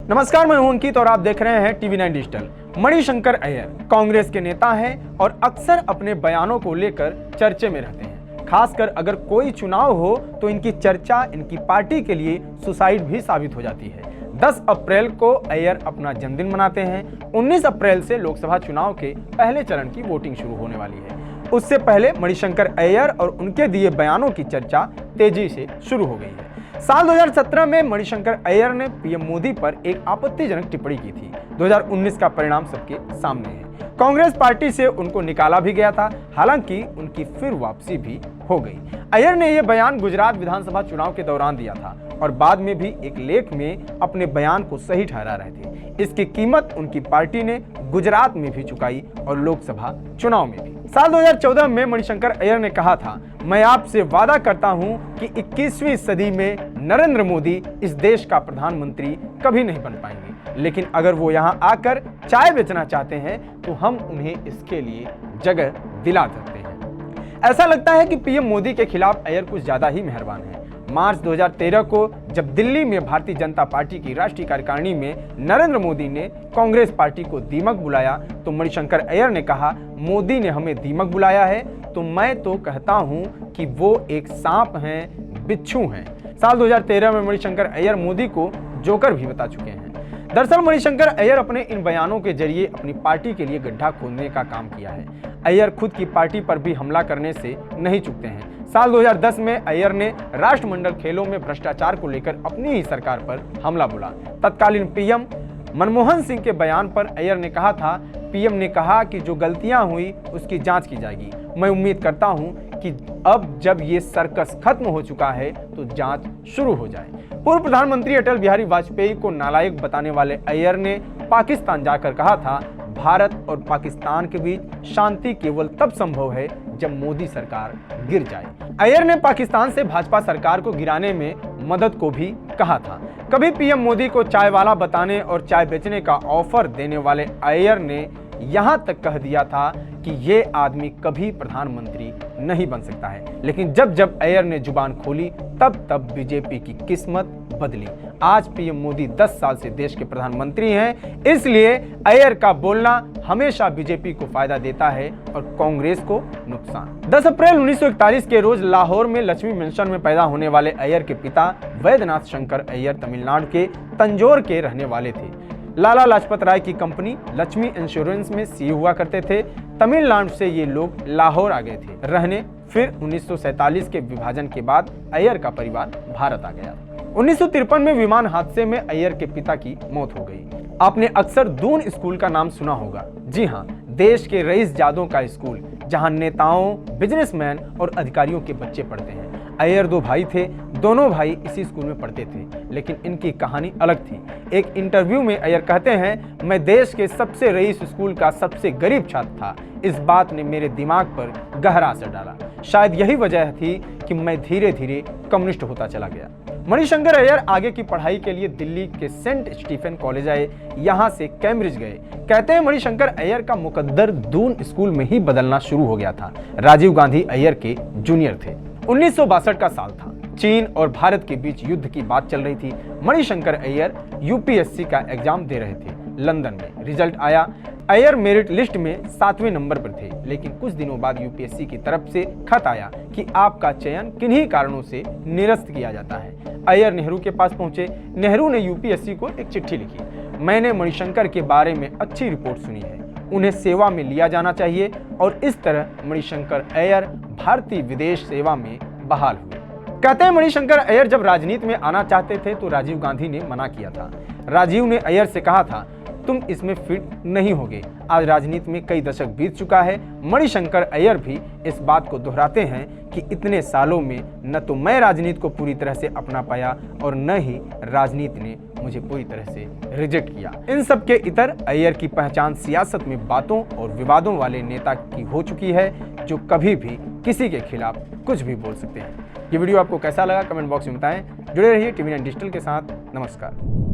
नमस्कार, मैं हूं अंकित और आप देख रहे हैं टीवी9 डिजिटल। मणिशंकर अय्यर कांग्रेस के नेता हैं और अक्सर अपने बयानों को लेकर चर्चे में रहते हैं। खासकर अगर कोई चुनाव हो तो इनकी चर्चा इनकी पार्टी के लिए सुसाइड भी साबित हो जाती है। 10 अप्रैल को अय्यर अपना जन्मदिन मनाते हैं। 19 अप्रैल से लोकसभा चुनाव के पहले चरण की वोटिंग शुरू होने वाली है। उससे पहले मणिशंकर अय्यर और उनके दिए बयानों की चर्चा तेजी से शुरू हो गई है। साल 2017 में मणिशंकर अय्यर ने पीएम मोदी पर एक आपत्तिजनक टिप्पणी की थी। 2019 का परिणाम सबके सामने है। कांग्रेस पार्टी से उनको निकाला भी गया था, हालांकि उनकी फिर वापसी भी हो गई। अय्यर ने यह बयान गुजरात विधानसभा चुनाव के दौरान दिया था और बाद में भी एक लेख में अपने बयान को सही ठहरा रहे थे। इसकी कीमत उनकी पार्टी ने गुजरात में भी चुकाई और लोकसभा चुनाव में भी। साल 2014 में मणिशंकर अय्यर ने कहा था, मैं आपसे वादा करता हूं कि 21वीं सदी में नरेंद्र मोदी इस देश का प्रधानमंत्री कभी नहीं बन पाएंगे, लेकिन अगर वो यहां आकर चाय बेचना चाहते हैं तो हम उन्हें इसके लिए जगह दिला सकते हैं। ऐसा लगता है कि पीएम मोदी के खिलाफ अय्यर कुछ ज्यादा ही मेहरबान है। मार्च 2013 को जब दिल्ली में भारतीय जनता पार्टी की राष्ट्रीय कार्यकारिणी में नरेंद्र मोदी ने कांग्रेस पार्टी को दीमक बुलाया तो मणिशंकर अय्यर ने कहा, मोदी ने हमें दीमक बुलाया है तो मैं तो कहता हूं कि वो एक सांप हैं, बिच्छू हैं। साल 2013 में मणिशंकर अय्यर मोदी को जोकर भी बता चुके हैं। दरअसल मणिशंकर अय्यर अपने इन बयानों के जरिए अपनी पार्टी के लिए गड्ढा खोदने का काम किया है। अय्यर खुद की पार्टी पर भी हमला करने से नहीं चूकते हैं। साल 2010 में अय्यर ने राष्ट्रमंडल खेलों में भ्रष्टाचार को लेकर अपनी ही सरकार पर हमला बोला। तत्कालीन पीएम मनमोहन सिंह के बयान पर अय्यर ने कहा था, पीएम ने कहा कि जो गलतियां हुई उसकी जांच की जाएगी। मैं उम्मीद करता हूं कि अब जब ये सर्कस खत्म हो चुका है तो जांच शुरू हो जाए। पूर्व प्रधानमंत्री अटल बिहारी वाजपेयी को नालायक बताने वाले अय्यर ने पाकिस्तान जाकर कहा था, भारत और पाकिस्तान के बीच शांति केवल तब संभव है जब मोदी सरकार गिर जाए। अय्यर ने पाकिस्तान से भाजपा सरकार को गिराने में मदद को भी कहा था। कभी पीएम मोदी को चाय वाला बताने और चाय बेचने का ऑफर देने वाले अय्यर ने यहां तक कह दिया था कि ये आदमी कभी प्रधानमंत्री नहीं बन सकता है। लेकिन जब अय्यर ने जुबान खोली तब बीजेपी की किस्मत बदली। आज पीएम मोदी 10 साल से देश के प्रधानमंत्री हैं, इसलिए अय्यर का बोलना हमेशा बीजेपी को फायदा देता है और कांग्रेस को नुकसान। 10 अप्रैल 1941 के रोज लाहौर में लक्ष्मी मेंशन में पैदा होने वाले अय्यर के पिता वैद्यनाथ शंकर अय्यर तमिलनाडु के तंजौर के रहने वाले थे। लाला लाजपत राय की कंपनी लक्ष्मी इंश्योरेंस में सीए हुआ करते थे। तमिलनाडु से ये लोग लाहौर आ गए थे रहने। फिर 1947 के विभाजन के बाद अय्यर का परिवार भारत आ गया। 1953 में विमान हादसे में अय्यर के पिता की मौत हो गई। आपने अक्सर दून स्कूल का नाम सुना होगा। जी हाँ, देश के रईस जादों का स्कूल, जहां नेताओं, बिजनेसमैन और अधिकारियों के बच्चे पढ़ते हैं। अय्यर 2 भाई थे, दोनों भाई इसी स्कूल में पढ़ते थे, लेकिन इनकी कहानी अलग थी। एक इंटरव्यू में अय्यर कहते हैं, मैं देश के सबसे रईस स्कूल का सबसे गरीब छात्र था। इस बात ने मेरे दिमाग पर गहरा असर डाला। शायद यही वजह थी कि मैं धीरे धीरे कम्युनिस्ट होता चला गया। मणिशंकर अय्यर आगे की पढ़ाई के लिए दिल्ली के सेंट स्टीफन कॉलेज आए, यहाँ से कैम्ब्रिज गए। कहते हैं मणिशंकर अय्यर का मुकद्दर दून स्कूल में ही बदलना शुरू हो गया था। राजीव गांधी अय्यर के जूनियर थे। 1962 का साल था। चीन और भारत के बीच युद्ध की बात चल रही थी। मणिशंकर अय्यर यूपीएससी का एग्जाम दे रहे थे लंदन में। रिजल्ट आया, अय्यर मेरिट लिस्ट में 7वें नंबर पर थे, लेकिन कुछ दिनों बाद यूपीएससी की तरफ से खत आया कि आपका चयन किन्हीं कारणों से निरस्त किया जाता है। अय्यर नेहरू के पास पहुंचे। नेहरू ने यूपीएससी को एक चिट्ठी लिखी, मैंने मणिशंकर के बारे में अच्छी रिपोर्ट सुनी है, उन्हें सेवा में लिया जाना चाहिए। और इस तरह मणिशंकर अय्यर भारतीय विदेश सेवा में बहाल हुए। कहते हैं मणिशंकर अय्यर जब राजनीति में आना चाहते थे तो राजीव गांधी ने मना किया था। राजीव ने अय्यर से कहा था, तुम इसमें फिट नहीं होगे। आज राजनीति में कई दशक बीत चुका है। मणिशंकर अय्यर भी इस बात को दोहराते हैं कि इतने सालों में न तो मैं राजनीति को पूरी तरह से अपना पाया और न ही राजनीति ने मुझे पूरी तरह से रिजेक्ट किया। इन सब के इतर अय्यर की पहचान सियासत में बातों और विवादों वाले नेता की हो चुकी है, जो कभी भी किसी के खिलाफ कुछ भी बोल सकते हैं। ये वीडियो आपको कैसा लगा कमेंट बॉक्स में बताएं। जुड़े रहिए टीवी9 डिजिटल के साथ। नमस्कार।